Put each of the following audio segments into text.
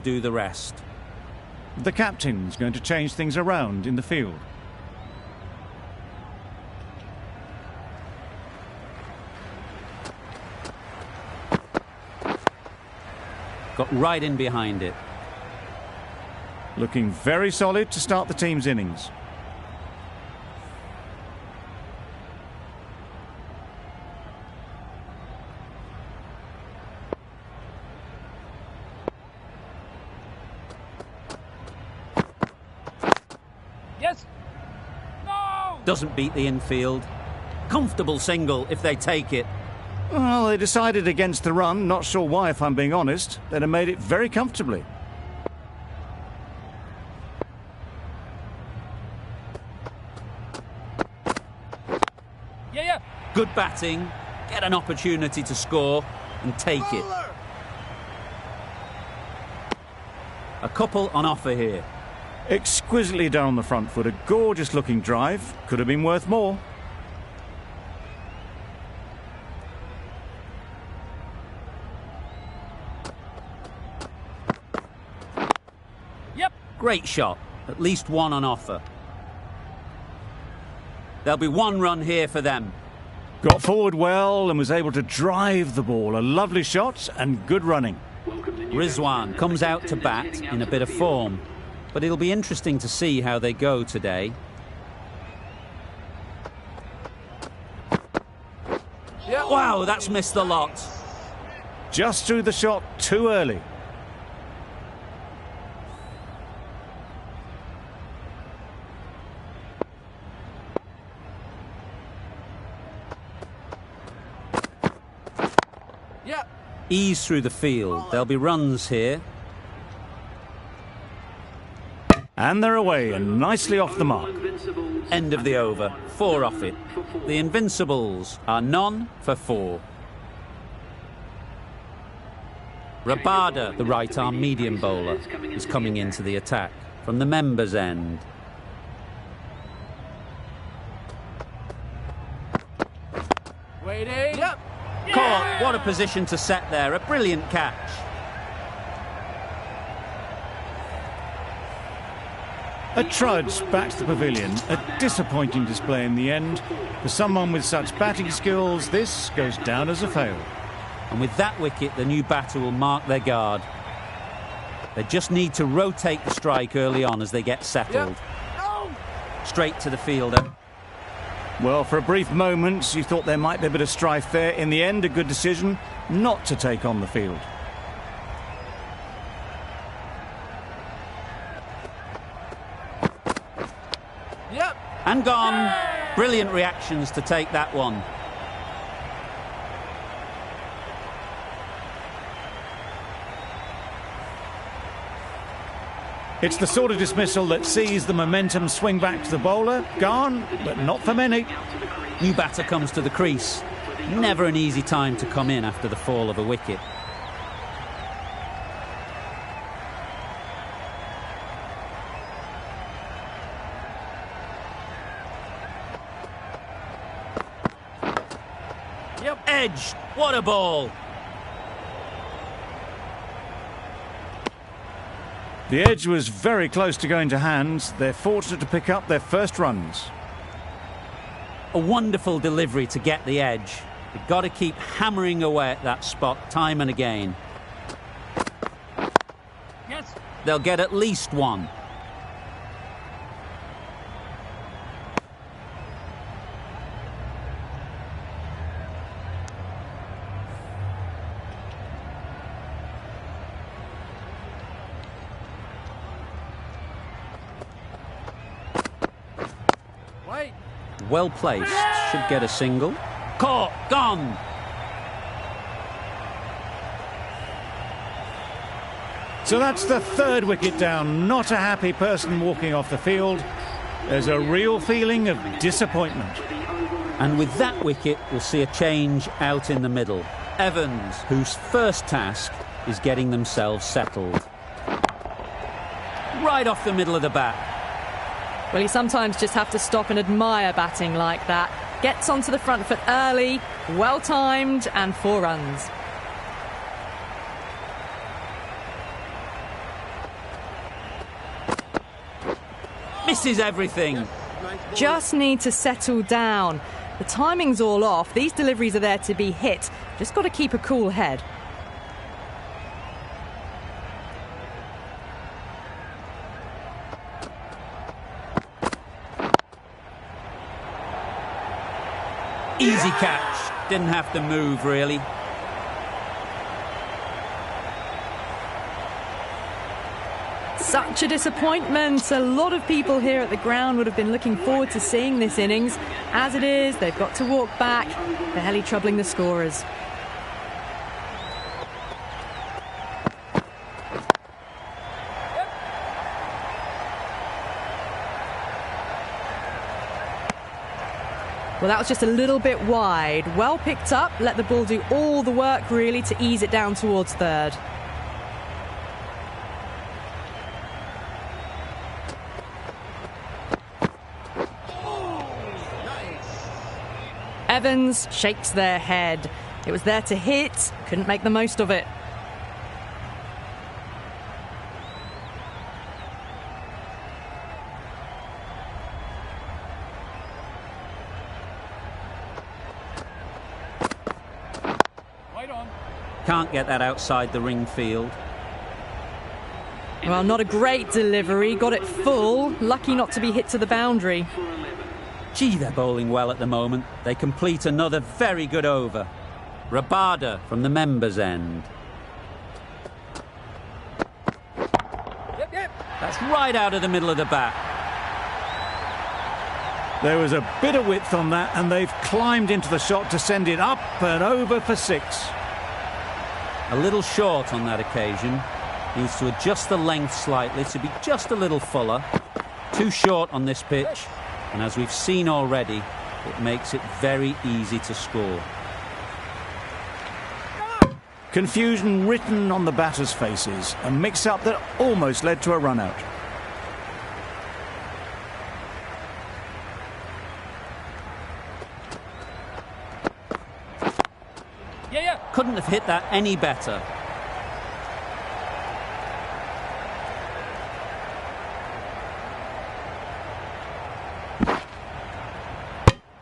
do the rest. The captain's going to change things around in the field. Got right in behind it. Looking very solid to start the team's innings. Yes! No! Doesn't beat the infield. Comfortable single if they take it. Well, they decided against the run. Not sure why, if I'm being honest. They'd have made it very comfortably. Yeah. Good batting. Get an opportunity to score and take it. A couple on offer here. Exquisitely done on the front foot. A gorgeous looking drive. Could have been worth more. Great shot. At least one on offer. There'll be one run here for them. Got forward well and was able to drive the ball. A lovely shot and good running. Rizwan comes out to bat in a bit of form, but it'll be interesting to see how they go today. Wow, that's missed the lot. Just threw the shot too early. Ease through the field. There'll be runs here. And they're away and nicely off the mark. End of the over. 4 off it. The Invincibles are none for 4. Rabada, the right-arm medium bowler, is coming into the attack from the members' end. Waiting. Yep. Caught. What a position to set there. A brilliant catch. A trudge back to the pavilion. A disappointing display in the end. For someone with such batting skills, this goes down as a fail. And with that wicket, the new batter will mark their guard. They just need to rotate the strike early on as they get settled. Straight to the fielder. Well, for a brief moment, you thought there might be a bit of strife there. In the end, a good decision not to take on the field. And gone. Brilliant reactions to take that one. It's the sort of dismissal that sees the momentum swing back to the bowler. Gone, but not for many. New batter comes to the crease. Never an easy time to come in after the fall of a wicket. Edge. What a ball. The edge was very close to going to hands. They're fortunate to pick up their first runs. A wonderful delivery to get the edge. You've got to keep hammering away at that spot time and again. Yes. They'll get at least one. Well placed, should get a single. Caught, gone. So that's the third wicket down. Not a happy person walking off the field. There's a real feeling of disappointment. And with that wicket, we'll see a change out in the middle. Evans, whose first task is getting themselves settled. Right off the middle of the bat. Well, you sometimes just have to stop and admire batting like that. Gets onto the front foot early, well-timed, and 4 runs. Misses everything. Just need to settle down. The timing's all off. These deliveries are there to be hit. Just got to keep a cool head. Easy catch. Didn't have to move, really. Such a disappointment. A lot of people here at the ground would have been looking forward to seeing this innings. As it is, they've got to walk back, barely troubling the scorers. Well, that was just a little bit wide. Well picked up, let the ball do all the work really to ease it down towards third. Evans shakes their head. It was there to hit, couldn't make the most of it. Can't get that outside the ring field. Well, not a great delivery, got it full. Lucky not to be hit to the boundary. Gee, they're bowling well at the moment. They complete another very good over. Rabada from the members' end. That's right out of the middle of the bat. There was a bit of width on that, and they've climbed into the shot to send it up and over for 6. A little short on that occasion. Needs to adjust the length slightly to be just a little fuller. Too short on this pitch. And as we've seen already, it makes it very easy to score. Confusion written on the batters' faces. A mix-up that almost led to a run-out. Couldn't have hit that any better.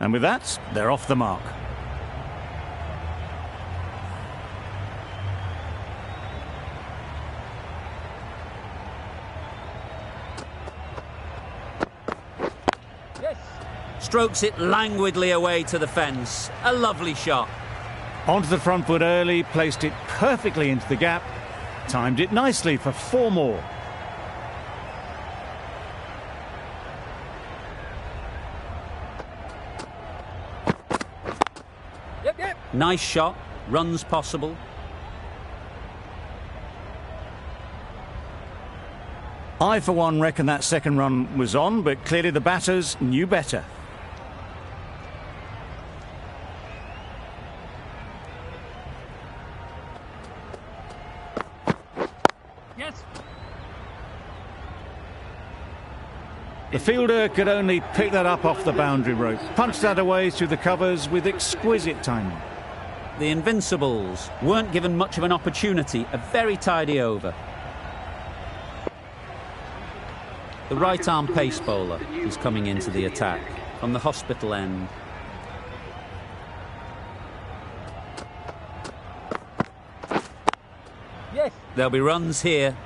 And with that, they're off the mark. Strokes it languidly away to the fence. A lovely shot. Onto the front foot early, placed it perfectly into the gap, timed it nicely for 4 more. Nice shot, runs possible. I, for one, reckon that second run was on, but clearly the batters knew better. The fielder could only pick that up off the boundary rope, punched that away through the covers with exquisite timing. The Invincibles weren't given much of an opportunity. A very tidy over. The right-arm pace bowler is coming into the attack from the hospital end. There'll be runs here.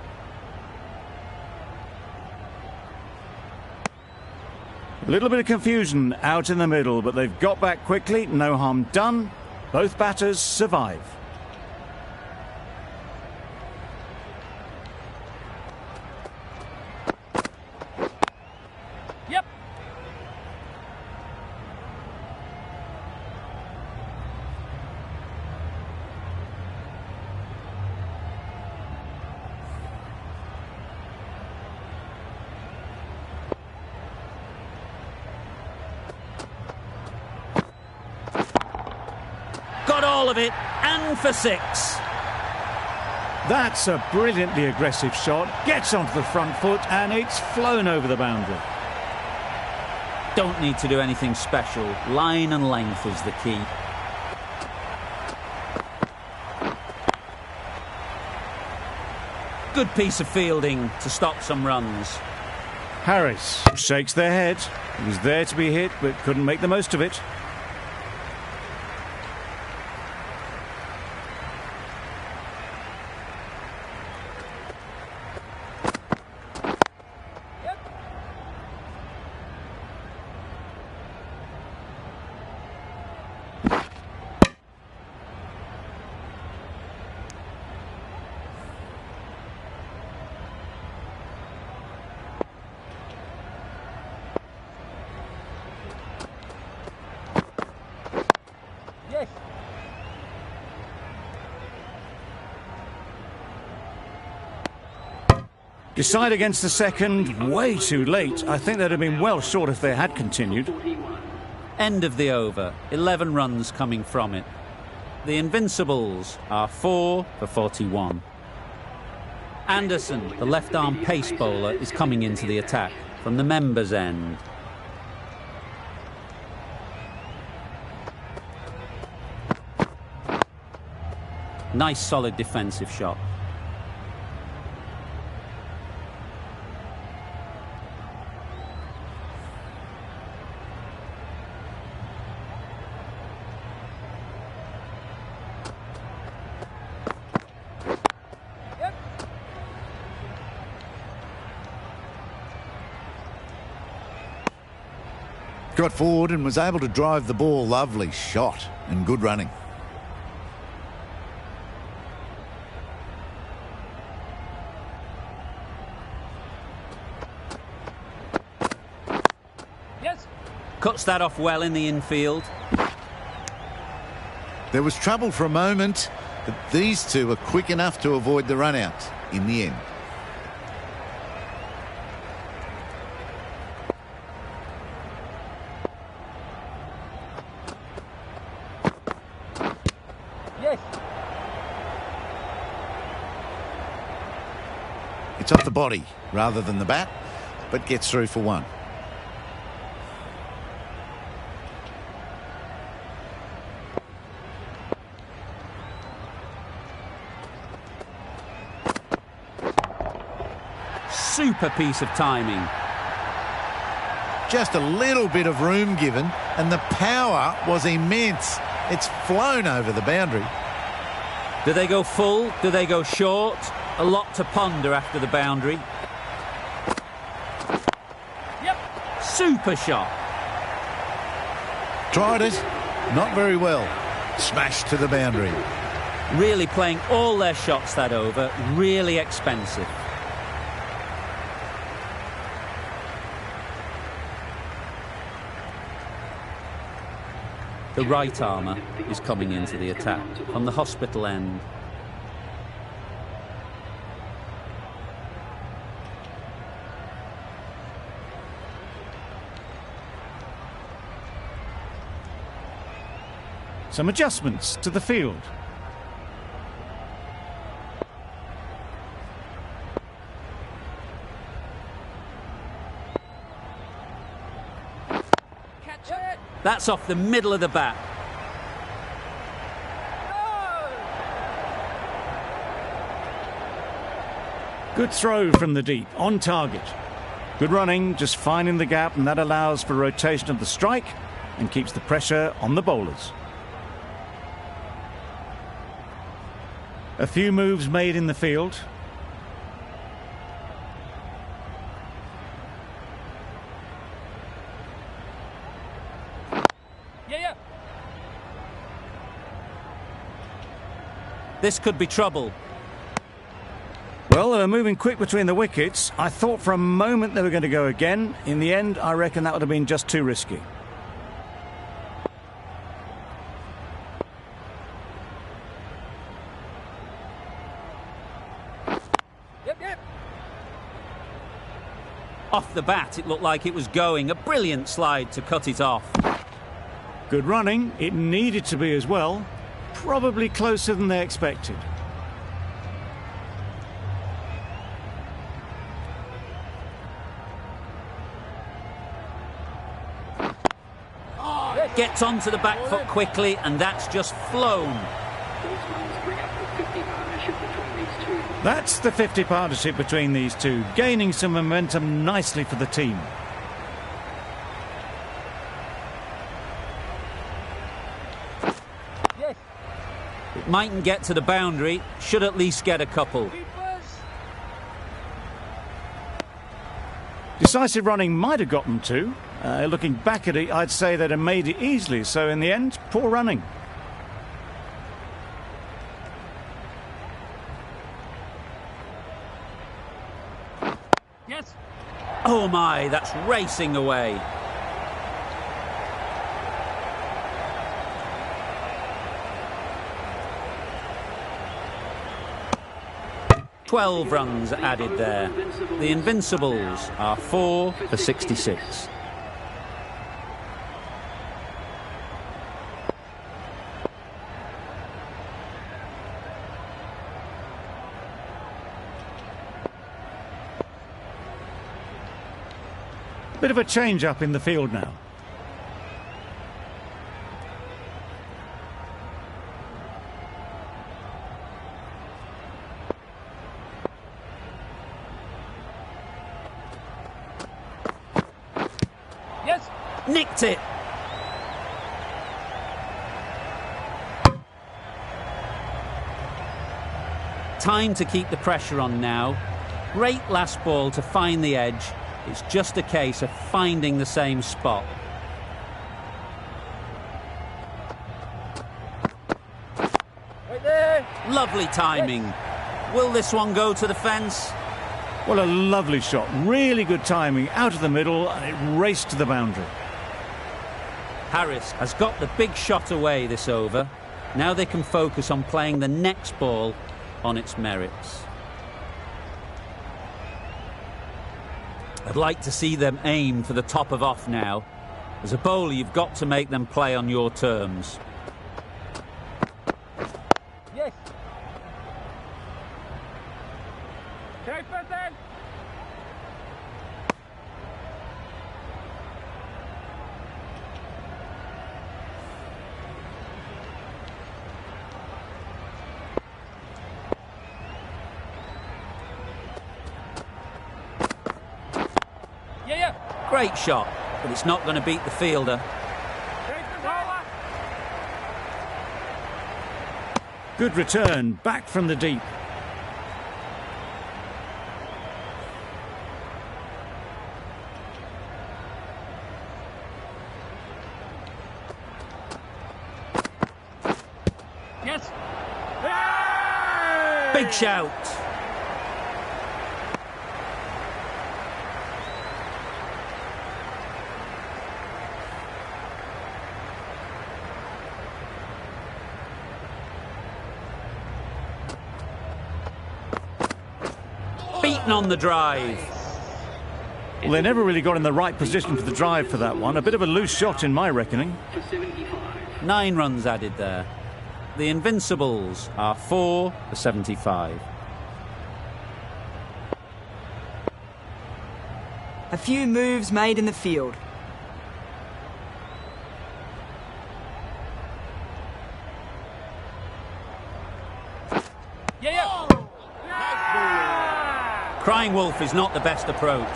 A little bit of confusion out in the middle, but they've got back quickly, no harm done. Both batters survive. Got all of it, and for 6. That's a brilliantly aggressive shot. Gets onto the front foot, and it's flown over the boundary. Don't need to do anything special. Line and length is the key. Good piece of fielding to stop some runs. Harris shakes their head. He was there to be hit, but couldn't make the most of it. Decide against the second, way too late. I think they'd have been well short if they had continued. End of the over. 11 runs coming from it. The Invincibles are 4 for 41. Anderson, the left-arm pace bowler, is coming into the attack from the members' end. Nice solid defensive shot. Got forward and was able to drive the ball. Lovely shot and good running. Yes. Cuts that off well in the infield. There was trouble for a moment, but these two are quick enough to avoid the run out in the end. It's off the body rather than the bat, but gets through for one. Super piece of timing. Just a little bit of room given, and the power was immense. It's flown over the boundary. Do they go full? Do they go short? A lot to ponder after the boundary. Yep. Super shot. Tried it. Not very well. Smashed to the boundary. Really playing all their shots that over. Really expensive. The right armour is coming into the attack from the hospital end. Some adjustments to the field. Catch it. That's off the middle of the bat. Good throw from the deep, on target. Good running, just finding the gap, and that allows for rotation of the strike and keeps the pressure on the bowlers. A few moves made in the field. Yeah. This could be trouble. Well, they were moving quick between the wickets. I thought for a moment they were going to go again. In the end, I reckon that would have been just too risky. Off the bat, it looked like it was going. A brilliant slide to cut it off. Good running. It needed to be as well. Probably closer than they expected. Gets onto the back foot quickly, and that's just flown. Those runs bring up the 50 partnership between these two. That's the 50 partnership between these two, gaining some momentum nicely for the team. It mightn't get to the boundary, should at least get a couple. Decisive running might have got them two. Looking back at it, I'd say they'd have made it easily. So in the end, poor running. Yes. Oh my, that's racing away. "12 runs added there. The Invincibles are 4 for 66. Bit of a change up in the field now. Yes, nicked it. Time to keep the pressure on now. Great last ball to find the edge. It's just a case of finding the same spot. Right there. Lovely timing. Will this one go to the fence? Well, a lovely shot. Really good timing. Out of the middle, and it raced to the boundary. Harris has got the big shot away this over. Now they can focus on playing the next ball on its merits. I'd like to see them aim for the top of off now. As a bowler, you've got to make them play on your terms. Yes. Great shot, but it's not going to beat the fielder. Good return, back from the deep. Yes. Big shout. Beaten on the drive. Well, they never really got in the right position for the drive for that one. A bit of a loose shot in my reckoning. 9 runs added there. The Invincibles are 4 for 75. A few moves made in the field. Crying wolf is not the best approach.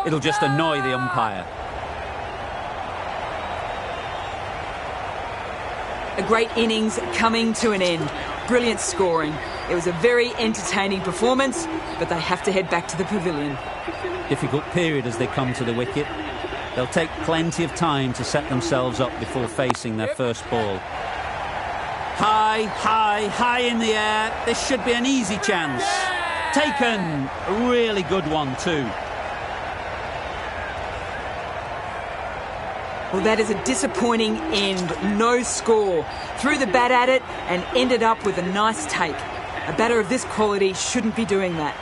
It'll just annoy the umpire. A great innings coming to an end. Brilliant scoring. It was a very entertaining performance, but they have to head back to the pavilion. Difficult period as they come to the wicket. They'll take plenty of time to set themselves up before facing their first ball. High, high, high in the air. This should be an easy chance. Taken. A really good one too. Well, that is a disappointing end. No score. Threw the bat at it and ended up with a nice take. A batter of this quality shouldn't be doing that.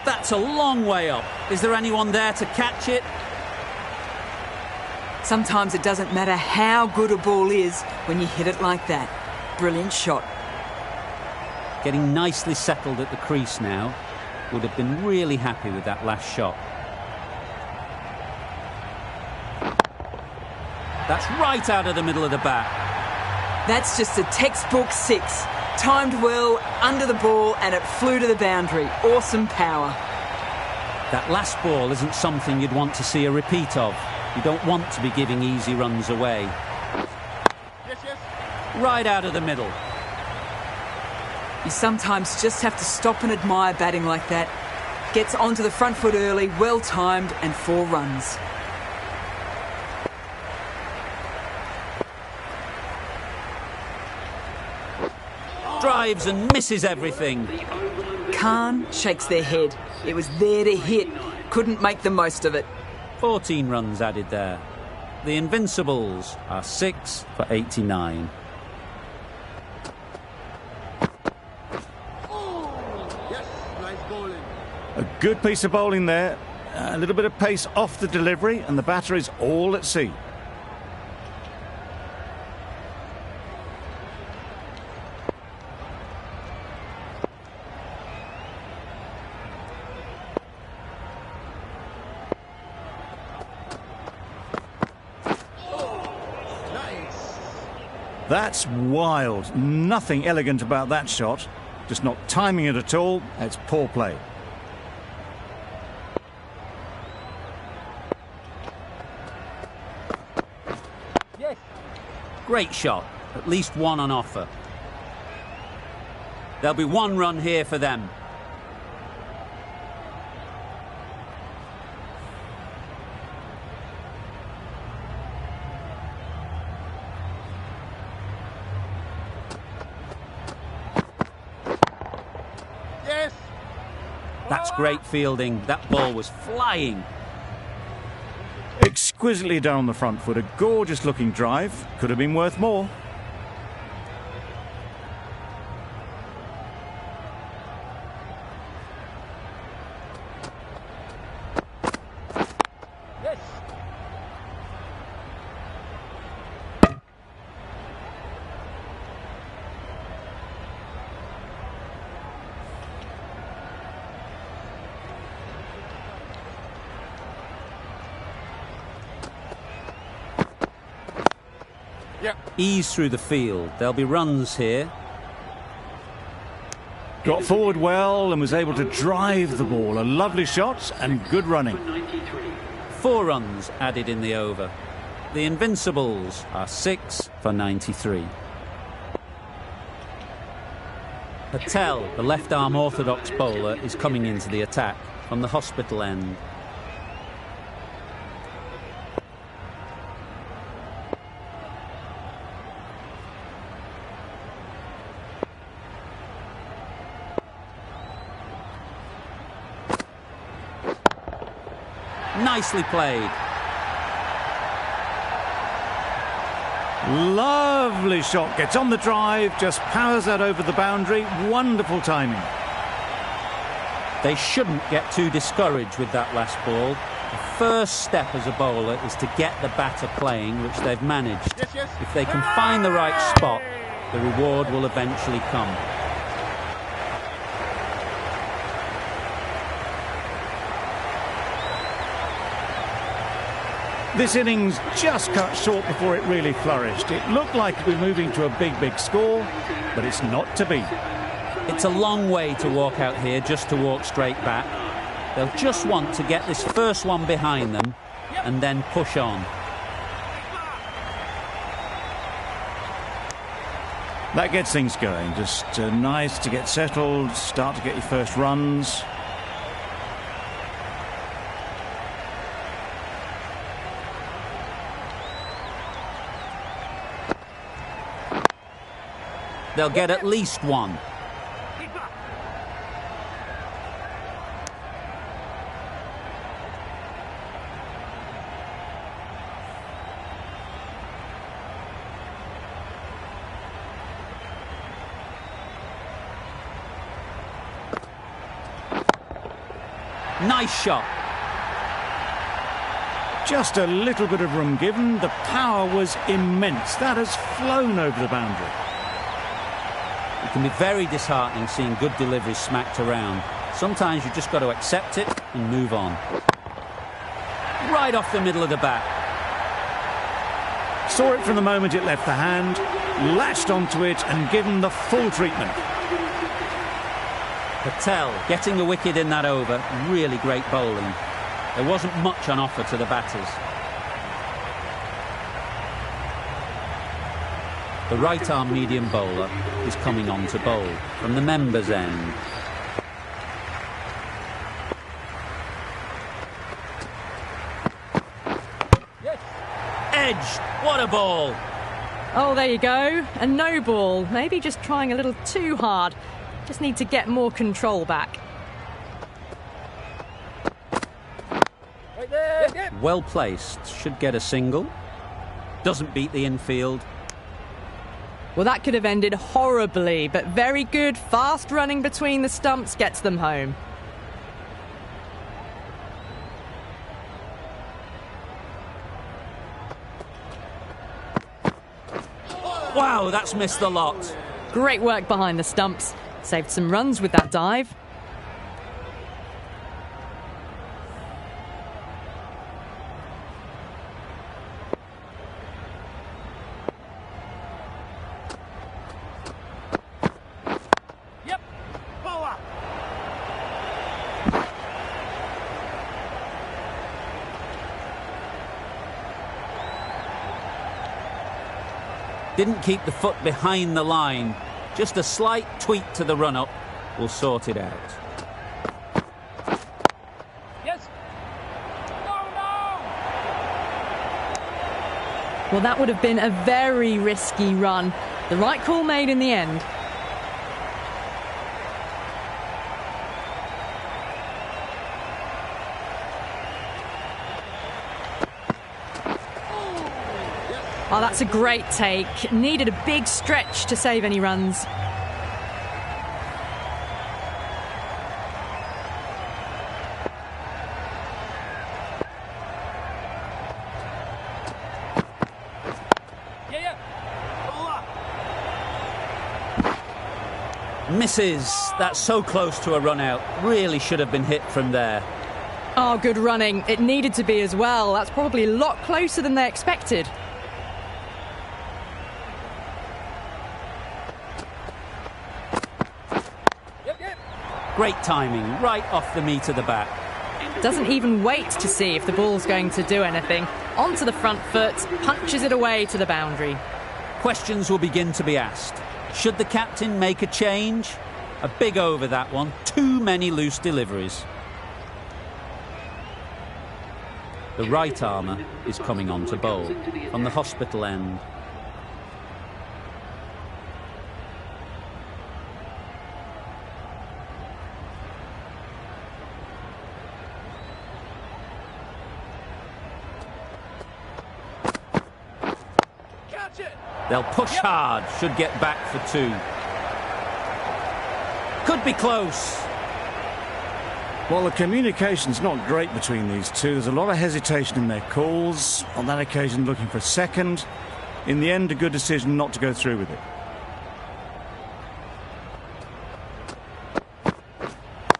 That's a long way up. Is there anyone there to catch it? Sometimes it doesn't matter how good a ball is when you hit it like that. Brilliant shot. Getting nicely settled at the crease now. Would have been really happy with that last shot. That's right out of the middle of the bat. That's just a textbook 6. Timed well, under the ball, and it flew to the boundary. Awesome power. That last ball isn't something you'd want to see a repeat of. You don't want to be giving easy runs away. Yes, yes. Right out of the middle. You sometimes just have to stop and admire batting like that. Gets onto the front foot early, well timed, and 4 runs. Drives and misses everything. Khan shakes their head. It was there to hit. Couldn't make the most of it. 14 runs added there. The Invincibles are 6 for 89. Yes, nice bowling. A good piece of bowling there. A little bit of pace off the delivery, and the batter is all at sea. That's wild. Nothing elegant about that shot. Just not timing it at all. It's poor play. Yes. Great shot. At least one on offer. There'll be 1 run here for them. Yes. That's great fielding. That ball was flying. Exquisitely down the front foot. A gorgeous looking drive. Could have been worth more. Yes. Ease through the field. There'll be runs here. Got forward well and was able to drive the ball. A lovely shot and good running. 4 runs added in the over. The Invincibles are 6 for 93. Patel, the left-arm orthodox bowler, is coming into the attack from the hospital end. Nicely played. Lovely shot. Gets on the drive, just powers that over the boundary. Wonderful timing. They shouldn't get too discouraged with that last ball. The first step as a bowler is to get the batter playing, which they've managed. Yes, yes. If they can find the right spot, the reward will eventually come. This innings just cut short before it really flourished. It looked like it was moving to a big score, but it's not to be. It's a long way to walk out here just to walk straight back. They'll just want to get this first one behind them and then push on. That gets things going. Just nice to get settled, start to get your first runs. They'll get at least one. Nice shot. Just a little bit of room given. The power was immense. That has flown over the boundary. It can be very disheartening seeing good deliveries smacked around. Sometimes you've just got to accept it and move on. Right off the middle of the bat. Saw it from the moment it left the hand, latched onto it and given the full treatment. Patel getting the wicket in that over, really great bowling. There wasn't much on offer to the batters. The right-arm medium bowler is coming on to bowl from the members' end. Yes. Edged! What a ball! Oh, there you go. A no ball. Maybe just trying a little too hard. Just need to get more control back. Right there. Yep, yep. Well placed. Should get a single. Doesn't beat the infield. Well, that could have ended horribly, but very good. Fast running between the stumps gets them home. Wow, that's missed the lot. Great work behind the stumps. Saved some runs with that dive. Yep. Bowler. Didn't keep the foot behind the line. Just a slight tweak to the run-up will sort it out. Yes. No, no. Well, that would have been a very risky run. The right call made in the end. Oh, that's a great take. Needed a big stretch to save any runs. Yeah, yeah. Bowler. Misses. That's so close to a run out. Really should have been hit from there. Oh, good running. It needed to be as well. That's probably a lot closer than they expected. Yep, yep. Great timing, right off the meat of the bat. Doesn't even wait to see if the ball's going to do anything. Onto the front foot, punches it away to the boundary. Questions will begin to be asked. Should the captain make a change? A big over that one. Too many loose deliveries. The right armour is coming on to bowl on the hospital end. Catch it. They'll push hard, should get back for two. Could be close. Well, the communication's not great between these two. There's a lot of hesitation in their calls. On that occasion, looking for a second. In the end, a good decision not to go through with it.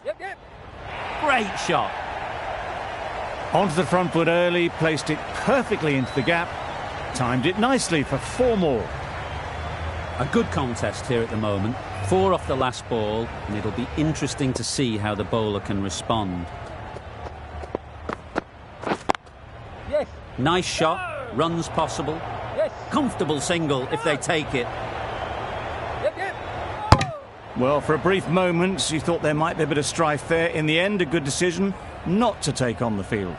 Yep, yep. Great shot. Onto the front foot early, placed it perfectly into the gap. Timed it nicely for 4 more. A good contest here at the moment. 4 off the last ball, and it'll be interesting to see how the bowler can respond. Yes. Nice shot, runs possible. Yes. Comfortable single if they take it. Yep, yep. Well, for a brief moment, you thought there might be a bit of strife there. In the end, a good decision not to take on the field.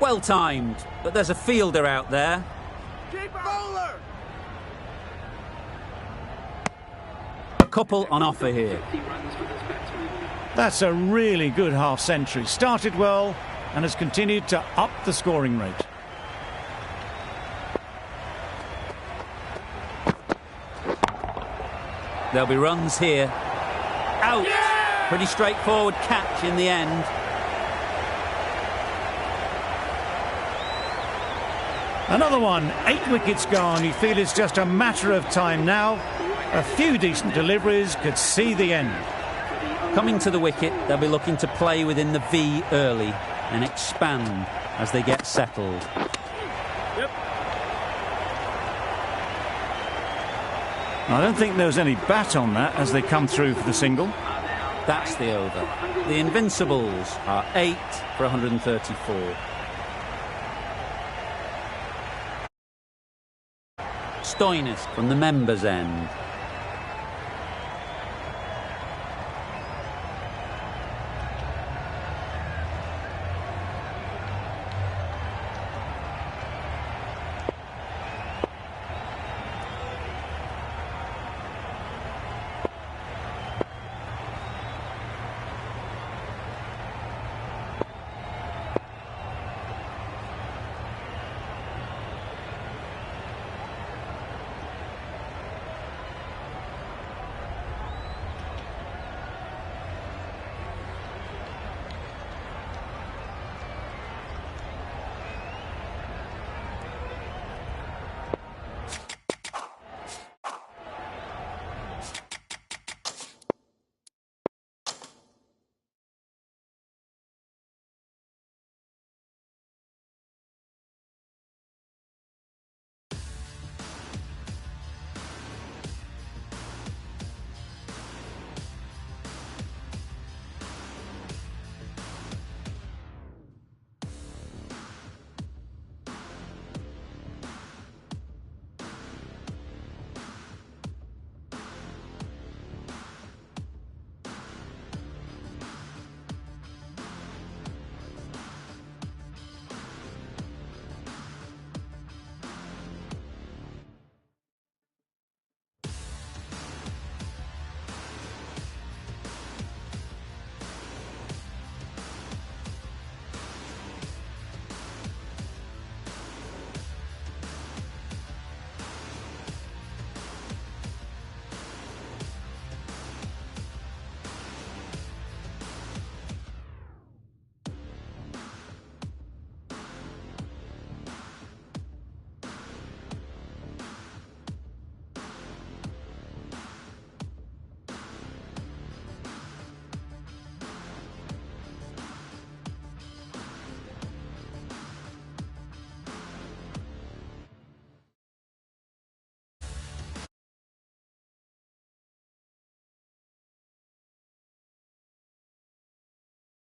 Well timed, but there's a fielder out there. Keep bowler. A couple on offer here. That's a really good half-century. Started well and has continued to up the scoring rate. There'll be runs here. Out! Yeah! Pretty straightforward catch in the end. Another one, 8 wickets gone. You feel it's just a matter of time now. A few decent deliveries could see the end. Coming to the wicket, they'll be looking to play within the V early and expand as they get settled. I don't think there was any bat on that as they come through for the single. That's the over. The Invincibles are 8 for 134. Stoinis from the members' end.